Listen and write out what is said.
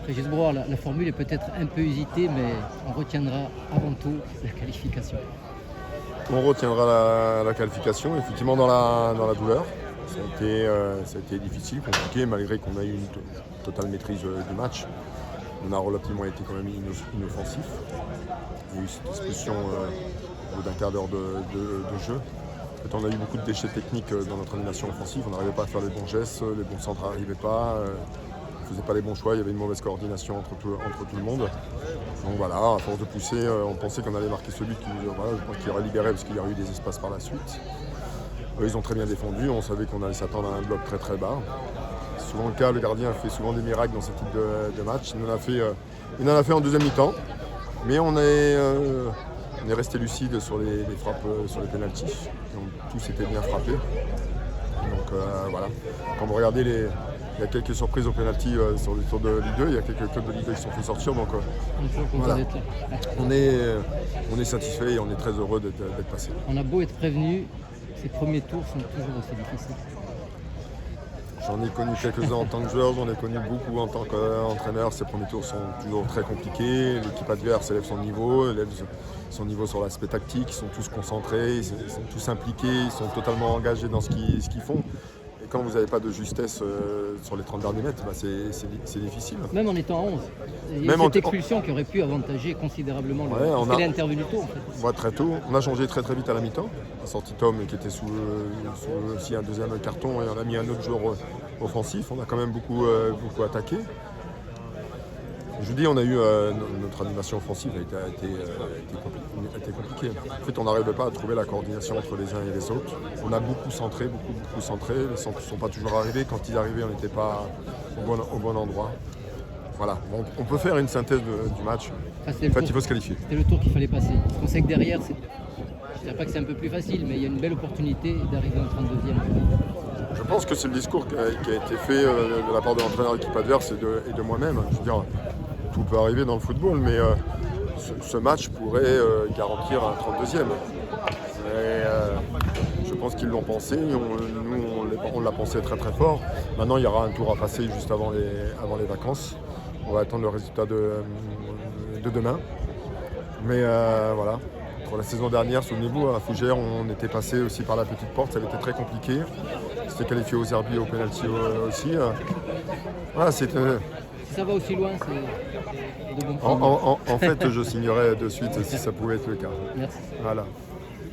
Régis Brouard, la formule est peut-être un peu usitée, mais on retiendra avant tout la qualification. On retiendra la qualification, effectivement dans la douleur. Ça a été difficile, compliqué, malgré qu'on a eu une totale maîtrise du match. On a relativement été quand même inoffensif. Il y a eu cette expulsion au bout d'un quart d'heure de jeu. En fait, on a eu beaucoup de déchets techniques dans notre animation offensive. On n'arrivait pas à faire les bons gestes, les bons centres n'arrivaient pas. On ne faisait pas les bons choix, il y avait une mauvaise coordination entre tout le monde. Donc voilà, à force de pousser, on pensait qu'on allait marquer celui qui aurait libéré parce qu'il y aurait eu des espaces par la suite. Eux, ils ont très bien défendu, on savait qu'on allait s'attendre à un bloc très très bas. C'est souvent le cas, le gardien fait souvent des miracles dans ce type de match. Il en a fait en deuxième mi-temps, mais on est resté lucide sur les frappes, sur les pénaltys. Tous étaient bien frappés. Donc voilà, quand vous regardez il y a quelques surprises au pénalty sur le tour de Ligue 2, il y a quelques clubs de Ligue 2 qui se sont fait sortir. Donc voilà. On est satisfait et on est très heureux d'être passé. On a beau être prévenu, ces premiers tours sont toujours aussi difficiles. J'en ai connu quelques-uns en tant que joueur, j'en ai connu beaucoup en tant qu'entraîneur. Ces premiers tours sont toujours très compliqués. L'équipe adverse élève son niveau sur l'aspect tactique. Ils sont tous concentrés, ils sont tous impliqués, ils sont totalement engagés dans ce qu'ils font. Et quand vous n'avez pas de justesse sur les 30 derniers mètres, c'est difficile. Même en étant à 11. Il y a cette expulsion qui aurait pu avantager considérablement parce qu'elle est intervenue tôt en fait. Ouais, très tôt. On a changé très très vite à la mi-temps. On a sorti Tom qui était sous aussi un deuxième carton et on a mis un autre joueur offensif. On a quand même beaucoup attaqué. Je vous dis, on a eu notre animation offensive a été compliquée. En fait, on n'arrivait pas à trouver la coordination entre les uns et les autres. On a beaucoup centré. Les centres ne sont pas toujours arrivés. Quand ils arrivaient, on n'était pas au bon endroit. Voilà, on peut faire une synthèse du match. Il faut se qualifier. C'était le tour qu'il fallait passer. On sait que derrière, je ne dirais pas que c'est un peu plus facile, mais il y a une belle opportunité d'arriver en 32e. Je pense que c'est le discours qui a été fait de la part de l'entraîneur de l'équipe adverse et de moi-même. Je veux dire, tout peut arriver dans le football, mais ce match pourrait garantir un 32e. Je pense qu'ils l'ont pensé, on l'a pensé très très fort. Maintenant, il y aura un tour à passer juste avant les vacances. On va attendre le résultat de demain. Mais voilà, pour la saison dernière, souvenez-vous, à Fougères, on était passé aussi par la petite porte, ça avait été très compliqué. C'était qualifié aux herbiers au pénalty aussi. Voilà, si ça va aussi loin, c'est de bon en fait, je signerais de suite si ça pouvait être le cas. Merci. Voilà.